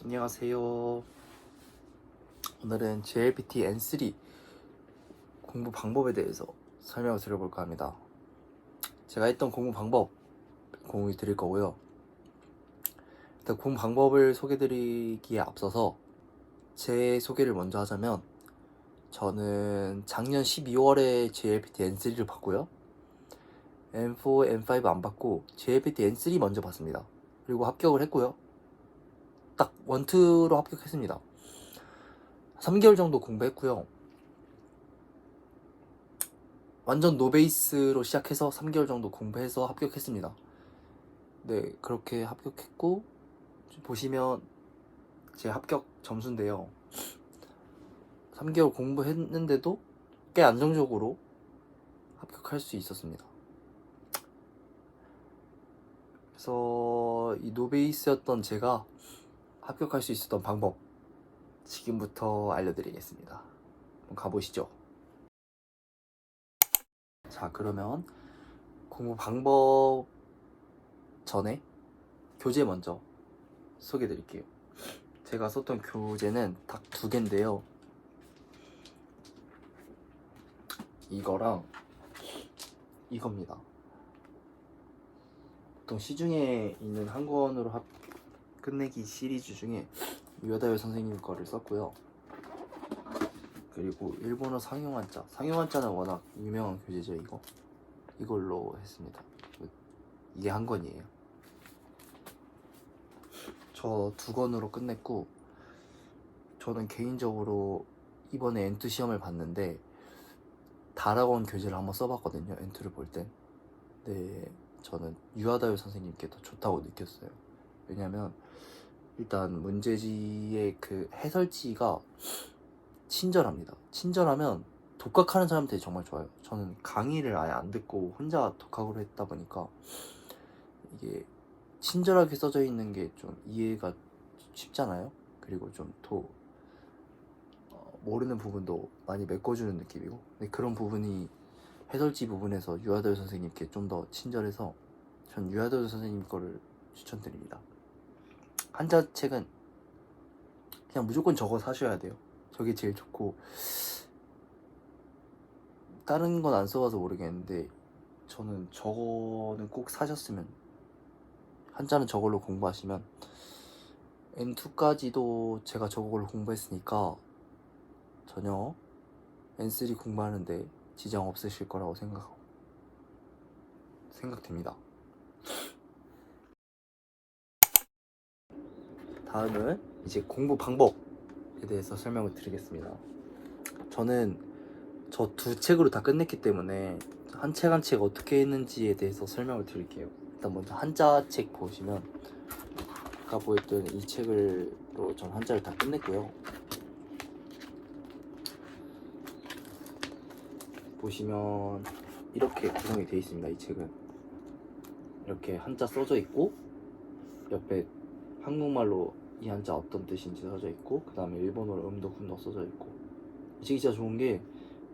안녕하세요. 오늘은 JLPT N3 공부 방법에 대해서 설명을 드려볼까 합니다. 제가 했던 공부 방법 공유 드릴 거고요. 일단 공부 방법을 소개드리기에 앞서서 제 소개를 먼저 하자면, 저는 작년 12월에 JLPT N3를 봤고요. N4, N5 안 받고 JLPT N3 먼저 봤습니다. 그리고 합격을 했고요. 딱 1, 2로 합격했습니다. 3개월 정도 공부했고요. 완전 노베이스로 시작해서 3개월 정도 공부해서 합격했습니다. 네, 그렇게 합격했고, 보시면 제 합격 점수인데요. 3개월 공부했는데도 꽤 안정적으로 합격할 수 있었습니다. 그래서 이 노베이스였던 제가 합격할 수 있었던 방법 지금부터 알려드리겠습니다. 한번 가보시죠. 자, 그러면 공부 방법 전에 교재 먼저 소개해 드릴게요. 제가 썼던 교재는 딱 2개인데요. 이거랑 이겁니다. 보통 시중에 있는 한 권으로 끝내기 시리즈 중에 유아다요 선생님 거를 썼고요. 그리고 일본어 상용한자는 워낙 유명한 교재죠. 이걸로 했습니다. 이게 한 권이에요. 저 2권으로 끝냈고, 저는 개인적으로 이번에 N2 시험을 봤는데 다락원 교재를 한번 써봤거든요. N2를 볼 땐. 네, 저는 유아다요 선생님께 더 좋다고 느꼈어요. 왜냐면 일단 문제지의 그 해설지가 친절합니다. 친절하면 독학하는 사람한테 정말 좋아요. 저는 강의를 아예 안 듣고 혼자 독학으로 했다 보니까 이게 친절하게 써져 있는 게 좀 이해가 쉽잖아요. 그리고 좀 더 모르는 부분도 많이 메꿔주는 느낌이고, 근데 그런 부분이 해설지 부분에서 유아다요 선생님께 좀 더 친절해서 전 유아다요 선생님 거를 추천드립니다. 한자책은 그냥 무조건 저거 사셔야 돼요. 저게 제일 좋고, 다른 건 안 써봐서 모르겠는데 저는 저거는 꼭 사셨으면, 한자는 저걸로 공부하시면 N2까지도 제가 저걸로 공부했으니까 전혀 N3 공부하는데 지장 없으실 거라고 생각됩니다. 다음은 이제 공부 방법에 대해서 설명을 드리겠습니다. 저는 저 2책으로 다 끝냈기 때문에 한 책 한 책 어떻게 했는지에 대해서 설명을 드릴게요. 일단 먼저 한자 책 보시면, 아까 보였던 이 책으로 전 한자를 다 끝냈고요. 보시면 이렇게 구성이 되어 있습니다. 이 책은 이렇게 한자 써져 있고, 옆에 한국말로 이 한자 어떤 뜻인지 써져 있고, 그 다음에 일본어로 음도 군도 써져 있고. 이 책이 진짜 좋은 게,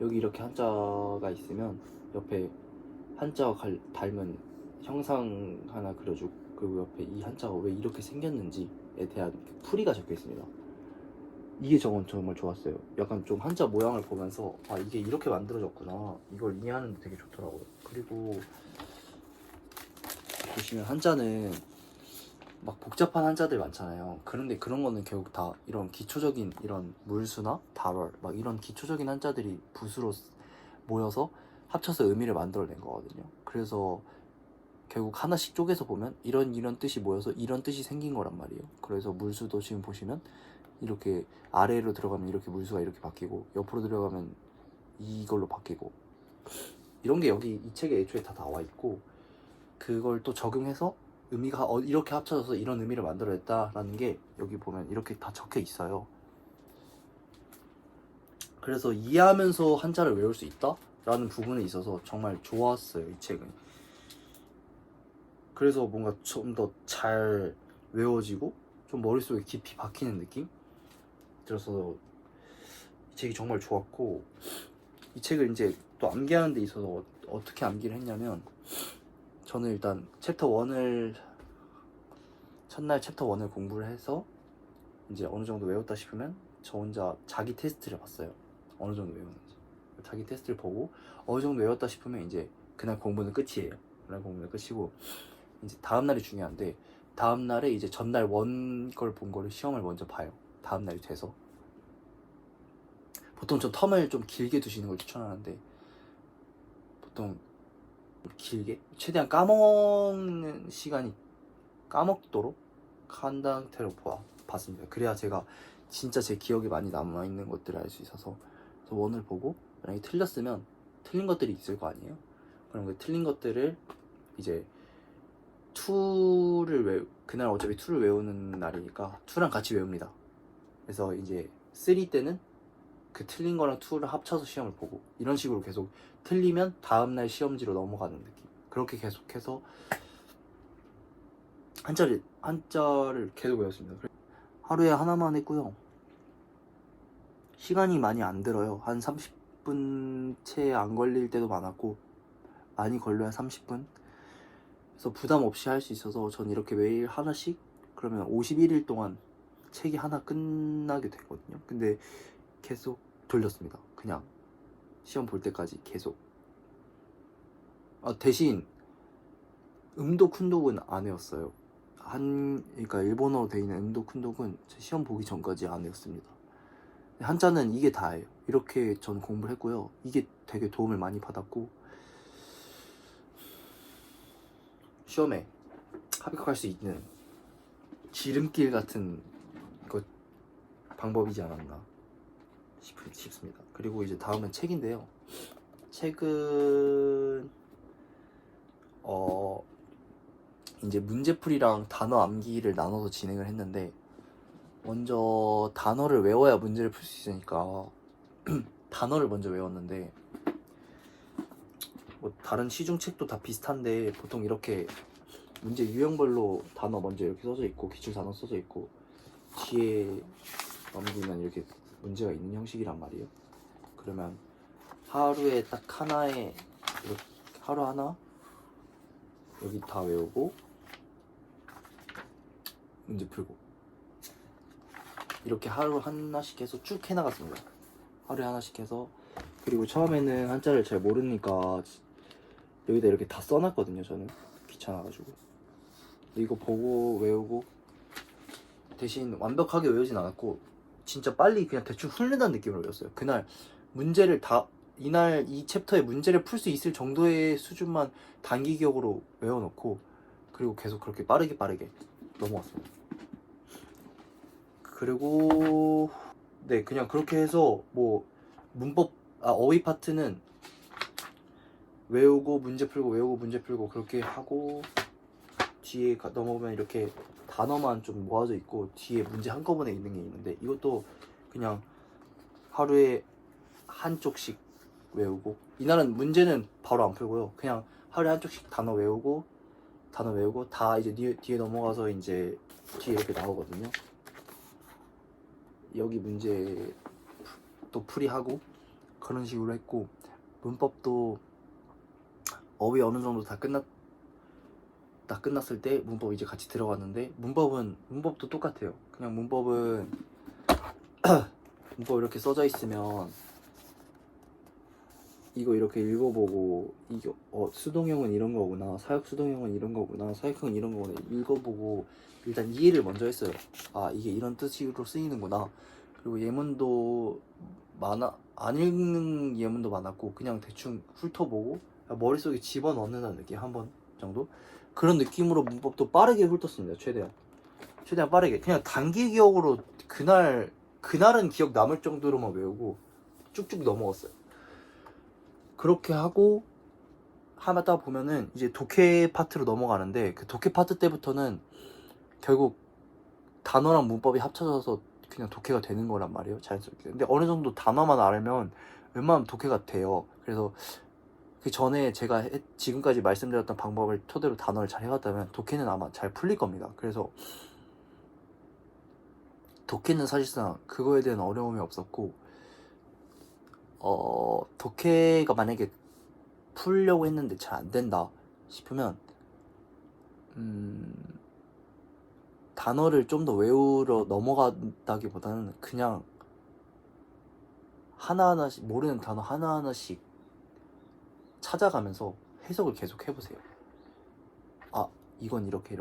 여기 이렇게 한자가 있으면 옆에 한자와 닮은 형상 하나 그려주고, 그리고 옆에 이 한자가 왜 이렇게 생겼는지에 대한 풀이가 적혀 있습니다. 이게 저건 정말 좋았어요. 약간 좀 한자 모양을 보면서 아, 이게 이렇게 만들어졌구나, 이걸 이해하는 데 되게 좋더라고요. 그리고 보시면 한자는 막 복잡한 한자들 많잖아요. 그런데 그런 거는 결국 다 이런 기초적인 이런 물수나 발월 막 이런 기초적인 한자들이 붓으로 모여서 합쳐서 의미를 만들어낸 거거든요. 그래서 결국 하나씩 쪼개서 보면 이런 뜻이 모여서 이런 뜻이 생긴 거란 말이에요. 그래서 물수도 지금 보시면 이렇게 아래로 들어가면 이렇게 물수가 이렇게 바뀌고, 옆으로 들어가면 이걸로 바뀌고, 이런 게 여기 이 책에 애초에 다 나와 있고, 그걸 또 적용해서 의미가 이렇게 합쳐져서 이런 의미를 만들어냈다라는 게 여기 보면 이렇게 다 적혀 있어요. 그래서 이해하면서 한자를 외울 수 있다라는 부분에 있어서 정말 좋았어요, 이 책은. 그래서 뭔가 좀 더 잘 외워지고 좀 머릿속에 깊이 박히는 느낌? 그래서 이 책이 정말 좋았고, 이 책을 이제 또 암기하는 데 있어서 어떻게 암기를 했냐면, 저는 일단 첫날 챕터 1을 공부를 해서 이제 어느 정도 외웠다 싶으면 저 혼자 자기 테스트를 봤어요. 어느 정도 외웠는지. 자기 테스트를 보고 어느 정도 외웠다 싶으면 이제 그날 공부는 끝이에요. 그날 공부는 끝이고 이제 다음 날이 중요한데 다음 날에 이제 전날 원 걸 본 거를 시험을 먼저 봐요. 다음 날이 돼서. 보통 전 텀을 좀 길게 두시는 걸 추천하는데 보통 길게 최대한 까먹는 시간이 까먹도록 한 상태로 봤습니다. 그래야 제가 진짜 제 기억에 많이 남아있는 것들을 알 수 있어서 그래서 원을 보고 만약에 틀렸으면 틀린 것들이 있을 거 아니에요. 그럼 그 틀린 것들을 이제 2를 그날 어차피 2를 외우는 날이니까 2랑 같이 외웁니다. 그래서 이제 3 때는 그 틀린 거랑 2를 합쳐서 시험을 보고 이런 식으로 계속 틀리면 다음날 시험지로 넘어가는 느낌. 그렇게 계속해서 한자를 계속 외웠습니다. 하루에 하나만 했고요. 시간이 많이 안 들어요. 한 30분 채 안 걸릴 때도 많았고 많이 걸려야 30분. 그래서 부담 없이 할 수 있어서 전 이렇게 매일 하나씩 그러면 51일 동안 책이 하나 끝나게 되거든요. 근데 계속 돌렸습니다. 그냥 시험 볼 때까지 계속. 대신 음독 쿤독은 안 외웠어요. 그러니까 일본어로 돼 있는 음독 쿤독은 시험 보기 전까지 안 외웠습니다. 한자는 이게 다예요. 이렇게 전 공부를 했고요. 이게 되게 도움을 많이 받았고 시험에 합격할 수 있는 지름길 같은 방법이지 않았나 싶습니다. 그리고 이제 다음은 책인데요. 책은 이제 문제풀이랑 단어 암기를 나눠서 진행을 했는데 먼저 단어를 외워야 문제를 풀 수 있으니까 단어를 먼저 외웠는데 뭐 다른 시중 책도 다 비슷한데 보통 이렇게 문제 유형별로 단어 먼저 이렇게 써져 있고 기출 단어 써져 있고 뒤에 넘기면 이렇게 문제가 있는 형식이란 말이에요. 그러면 하루에 딱 하나에 이렇게 하루 하나 여기 다 외우고 문제 풀고 이렇게 하루 하나씩 해서 쭉 해나갔습니다. 하루에 하나씩 해서 그리고 처음에는 한자를 잘 모르니까 여기다 이렇게 다 써놨거든요. 저는 귀찮아가지고 이거 보고 외우고 대신 완벽하게 외우진 않았고 진짜 빨리 그냥 대충 흐른다는 느낌으로 외웠어요. 그날 문제를 이날 이 챕터의 문제를 풀 수 있을 정도의 수준만 단기 기억으로 외워놓고 그리고 계속 그렇게 빠르게 넘어갔습니다. 그리고 네 그냥 그렇게 해서 뭐 문법 어휘 파트는 외우고 문제 풀고 외우고 문제 풀고 그렇게 하고 뒤에 넘어오면 이렇게 단어만 좀 모아져 있고 뒤에 문제 한꺼번에 있는 게 있는데 이것도 그냥 하루에 한쪽씩 외우고 이날은 문제는 바로 안 풀고요. 그냥 하루에 한쪽씩 단어 외우고 다 이제 뒤에 넘어가서 이제 뒤에 이렇게 나오거든요. 여기 문제 또 풀이하고 그런 식으로 했고 문법도 어휘 어느 정도 다 끝났을 때 문법 이제 같이 들어갔는데 문법도 똑같아요. 그냥 문법 이렇게 써져 있으면 이거 이렇게 읽어보고 이게 수동형은 이런 거구나, 사역 수동형은 이런 거구나, 사역형은 이런 거구나 읽어보고 일단 이해를 먼저 했어요. 이게 이런 뜻으로 쓰이는구나. 그리고 예문도 안 읽는 예문도 많았고 그냥 대충 훑어보고 머릿속에 집어넣는다는 느낌 한 번 정도 그런 느낌으로 문법도 빠르게 훑었습니다. 최대한 빠르게 그냥 단기 기억으로 그날은 기억 남을 정도로만 외우고 쭉쭉 넘어갔어요. 그렇게 하고 하다 보면은 이제 독해 파트로 넘어가는데 그 독해 파트 때부터는 결국 단어랑 문법이 합쳐져서 그냥 독해가 되는 거란 말이에요. 자연스럽게. 근데 어느 정도 단어만 알면 웬만하면 독해가 돼요. 그래서 그 전에 제가 지금까지 말씀드렸던 방법을 토대로 단어를 잘 해왔다면 독해는 아마 잘 풀릴 겁니다. 그래서 독해는 사실상 그거에 대한 어려움이 없었고 독해가 만약에 풀려고 했는데 잘 안 된다 싶으면 단어를 좀 더 외우러 넘어간다기보다는 그냥 하나하나씩 모르는 단어 하나하나씩 찾아가면서 해석을 계속 해보세요. 아, 이건 이렇게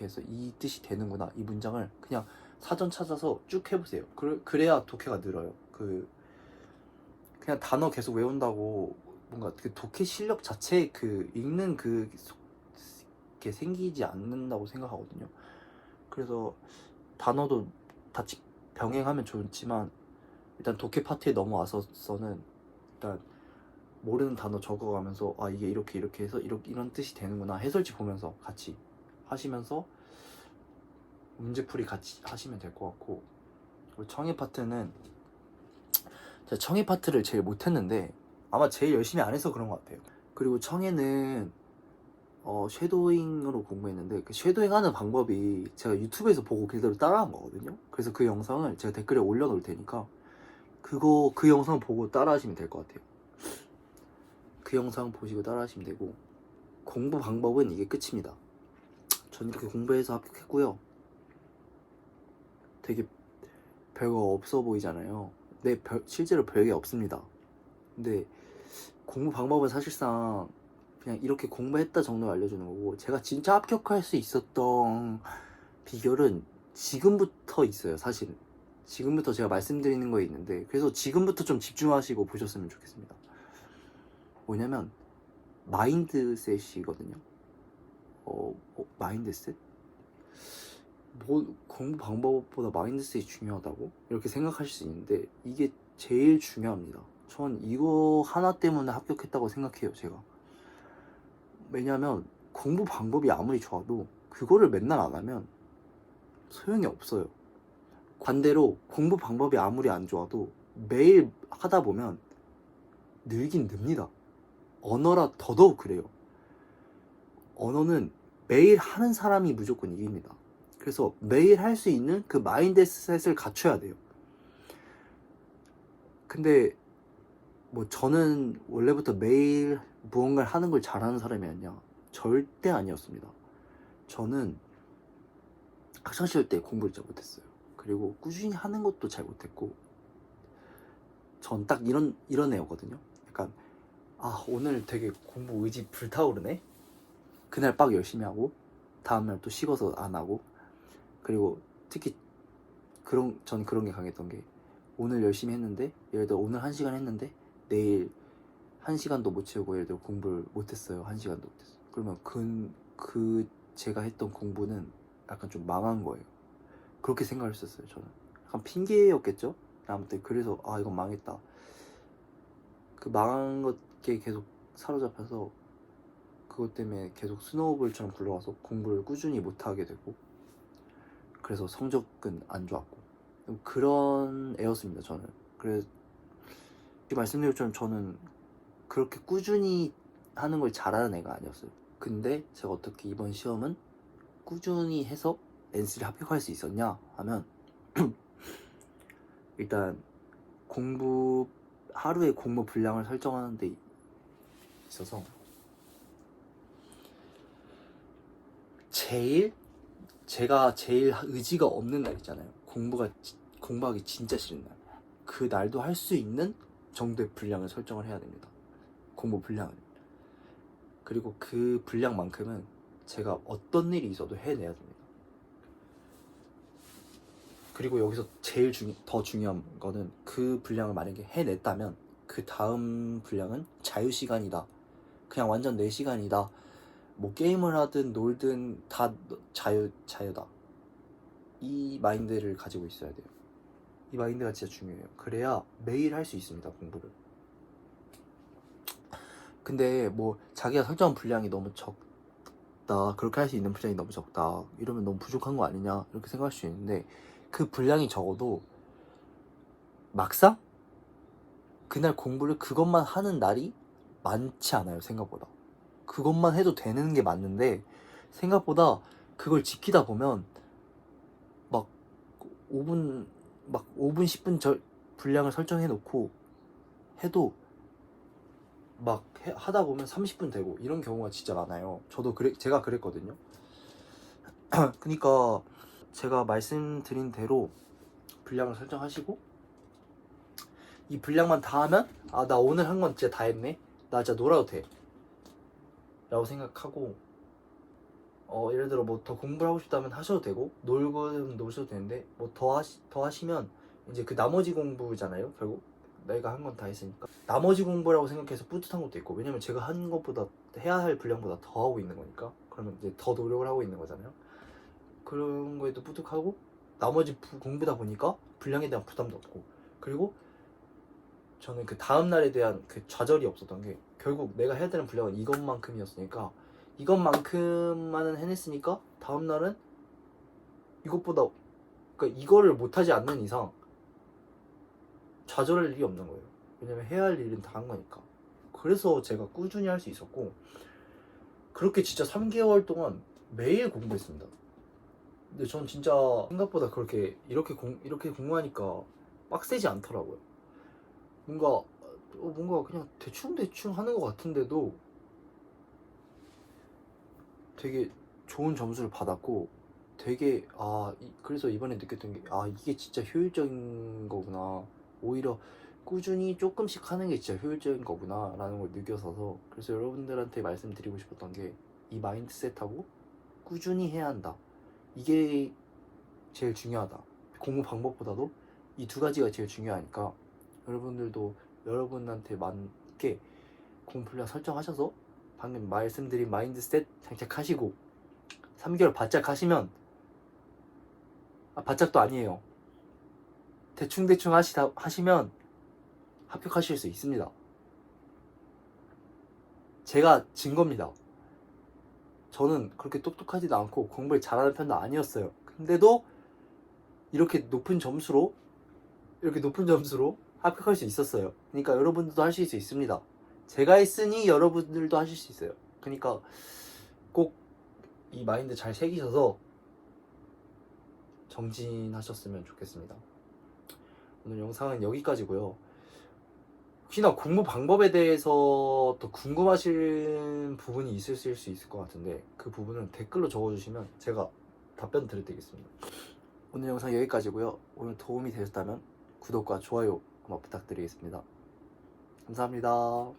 해서 이 뜻이 되는구나. 이 문장을 그냥 사전 찾아서 쭉 해보세요. 그래야 독해가 늘어요. 그냥 단어 계속 외운다고 뭔가 그 독해 실력 자체에 그 읽는 게 생기지 않는다고 생각하거든요. 그래서 단어도 같이 병행하면 좋지만 일단 독해 파트에 넘어와서는 일단 모르는 단어 적어가면서 아 이게 이렇게 해서 이런 뜻이 되는구나 해설지 보면서 같이 하시면서 문제풀이 같이 하시면 될 것 같고, 그리고 청해 파트는 제가 청해 파트를 제일 못했는데 아마 제일 열심히 안 해서 그런 것 같아요. 그리고 청해는 쉐도잉으로 공부했는데 그 쉐도잉 하는 방법이 제가 유튜브에서 보고 그대로 따라한 거거든요. 그래서 그 영상을 제가 댓글에 올려놓을 테니까 그 영상 보고 따라하시면 될 것 같아요. 그 영상 보시고 따라하시면 되고, 공부 방법은 이게 끝입니다. 전 이렇게 공부해서 합격했고요. 되게 별거 없어 보이잖아요. 근데 실제로 별게 없습니다. 근데 공부 방법은 사실상 그냥 이렇게 공부했다 정도를 알려주는 거고, 제가 진짜 합격할 수 있었던 비결은 지금부터 있어요. 사실은 지금부터 제가 말씀드리는 거에 있는데, 그래서 지금부터 좀 집중하시고 보셨으면 좋겠습니다. 뭐냐면 마인드셋이거든요. 마인드셋? 뭐 공부 방법보다 마인드셋이 중요하다고? 이렇게 생각하실 수 있는데 이게 제일 중요합니다. 전 이거 하나 때문에 합격했다고 생각해요, 제가. 왜냐면 공부 방법이 아무리 좋아도 그거를 맨날 안 하면 소용이 없어요. 반대로 공부 방법이 아무리 안 좋아도 매일 하다 보면 늘긴 늡니다. 언어라 더더욱 그래요. 언어는 매일 하는 사람이 무조건 이깁니다. 그래서 매일 할 수 있는 그 마인드셋을 갖춰야 돼요. 근데 뭐 저는 원래부터 매일 무언가를 하는 걸 잘하는 사람이었냐? 절대 아니었습니다. 저는 학창시절 때 공부를 잘 못했어요. 그리고 꾸준히 하는 것도 잘 못했고, 전 딱 이런 애였거든요. 약간 오늘 되게 공부 의지 불타오르네? 그날 빡 열심히 하고 다음날 또 식어서 안 하고, 그리고 특히 전 그런 게 강했던 게, 오늘 열심히 했는데 예를 들어 오늘 1시간 했는데 내일 1시간도 못 채우고 예를 들어 공부를 못했어요. 1시간도 못했어요. 그러면 제가 했던 공부는 약간 좀 망한 거예요. 그렇게 생각했었어요. 저는 약간 핑계였겠죠? 아무튼 그래서 이건 망했다. 그 망한 것에 계속 사로잡혀서 그것 때문에 계속 스노우볼처럼 굴러가서 공부를 꾸준히 못하게 되고, 그래서 성적은 안 좋았고, 그런 애였습니다. 저는. 그래서 말씀드린 것처럼 저는 그렇게 꾸준히 하는 걸 잘하는 애가 아니었어요. 근데 제가 어떻게 이번 시험은 꾸준히 해서 NC를 합격할 수 있었냐 하면 일단 하루에 공부 분량을 설정하는 데 있어서 제가 제일 의지가 없는 날 있잖아요. 공부하기 진짜 싫은 날. 그 날도 할 수 있는 정도의 분량을 설정을 해야 됩니다. 공부 분량을. 그리고 그 분량만큼은 제가 어떤 일이 있어도 해내야 됩니다. 그리고 여기서 제일 더 중요한 거는, 그 분량을 만약에 해냈다면 그 다음 분량은 자유시간이다. 그냥 완전 내 시간이다. 뭐 게임을 하든 놀든 다 자유다. 이 마인드를 가지고 있어야 돼요. 이 마인드가 진짜 중요해요. 그래야 매일 할 수 있습니다, 공부를. 근데 뭐 자기가 설정한 분량이 너무 적다, 그렇게 할 수 있는 분량이 너무 적다, 이러면 너무 부족한 거 아니냐 이렇게 생각할 수 있는데, 그 분량이 적어도 막상 그날 공부를 그것만 하는 날이 많지 않아요. 생각보다 그것만 해도 되는 게 맞는데, 생각보다 그걸 지키다 보면 막 5분 10분 분량을 설정해 놓고 해도 막 하다 보면 30분 되고 이런 경우가 진짜 많아요. 제가 그랬거든요. 그러니까 제가 말씀드린 대로 분량을 설정하시고 이 분량만 다 하면 아, 나 오늘 한 건 진짜 다 했네, 나 진짜 놀아도 돼 라고 생각하고, 예를 들어 뭐 더 공부를 하고 싶다면 하셔도 되고, 놀고는 노셔도 되는데, 뭐 더 하시면 이제 그 나머지 공부잖아요. 결국 내가 한 건 다 했으니까 나머지 공부라고 생각해서 뿌듯한 것도 있고, 왜냐면 제가 한 것보다 해야 할 분량보다 더 하고 있는 거니까, 그러면 이제 더 노력을 하고 있는 거잖아요. 그런 거에도 뿌듯하고, 나머지 공부다 보니까 분량에 대한 부담도 없고, 그리고 저는 그 다음날에 대한 그 좌절이 없었던 게, 결국 내가 해야 되는 분량은 이것만큼이었으니까, 이것만큼만은 해냈으니까 다음날은 이것보다, 그러니까 이거를 못하지 않는 이상 좌절할 일이 없는 거예요. 왜냐면 해야 할 일은 다 한 거니까. 그래서 제가 꾸준히 할 수 있었고, 그렇게 진짜 3개월 동안 매일 공부했습니다. 근데 전 진짜 생각보다 그렇게 이렇게 공부하니까 빡세지 않더라고요. 뭔가 그냥 대충 하는 것 같은데도 되게 좋은 점수를 받았고, 되게 그래서 이번에 느꼈던 게, 이게 진짜 효율적인 거구나, 오히려 꾸준히 조금씩 하는 게 진짜 효율적인 거구나 라는 걸 느껴서서, 그래서 여러분들한테 말씀드리고 싶었던 게, 이 마인드셋하고 꾸준히 해야 한다, 이게 제일 중요하다. 공부 방법보다도 이 두 가지가 제일 중요하니까, 여러분들도 여러분한테 맞게 공부 분량 설정하셔서 방금 말씀드린 마인드셋 장착하시고 3개월 바짝 하시면, 바짝도 아니에요, 대충 하시면 합격하실 수 있습니다. 제가 진 겁니다. 저는 그렇게 똑똑하지도 않고 공부를 잘하는 편도 아니었어요. 근데도 이렇게 높은 점수로 합격할 수 있었어요. 그러니까 여러분들도 하실 수 있습니다. 제가 했으니 여러분들도 하실 수 있어요. 그러니까 꼭 이 마인드 잘 새기셔서 정진하셨으면 좋겠습니다. 오늘 영상은 여기까지고요. 혹시나 공부 방법에 대해서 또 궁금하신 부분이 있으실 수 있을 것 같은데, 그 부분은 댓글로 적어주시면 제가 답변 드리겠습니다. 오늘 영상 여기까지고요. 오늘 도움이 되셨다면 구독과 좋아요 한번 부탁드리겠습니다. 감사합니다.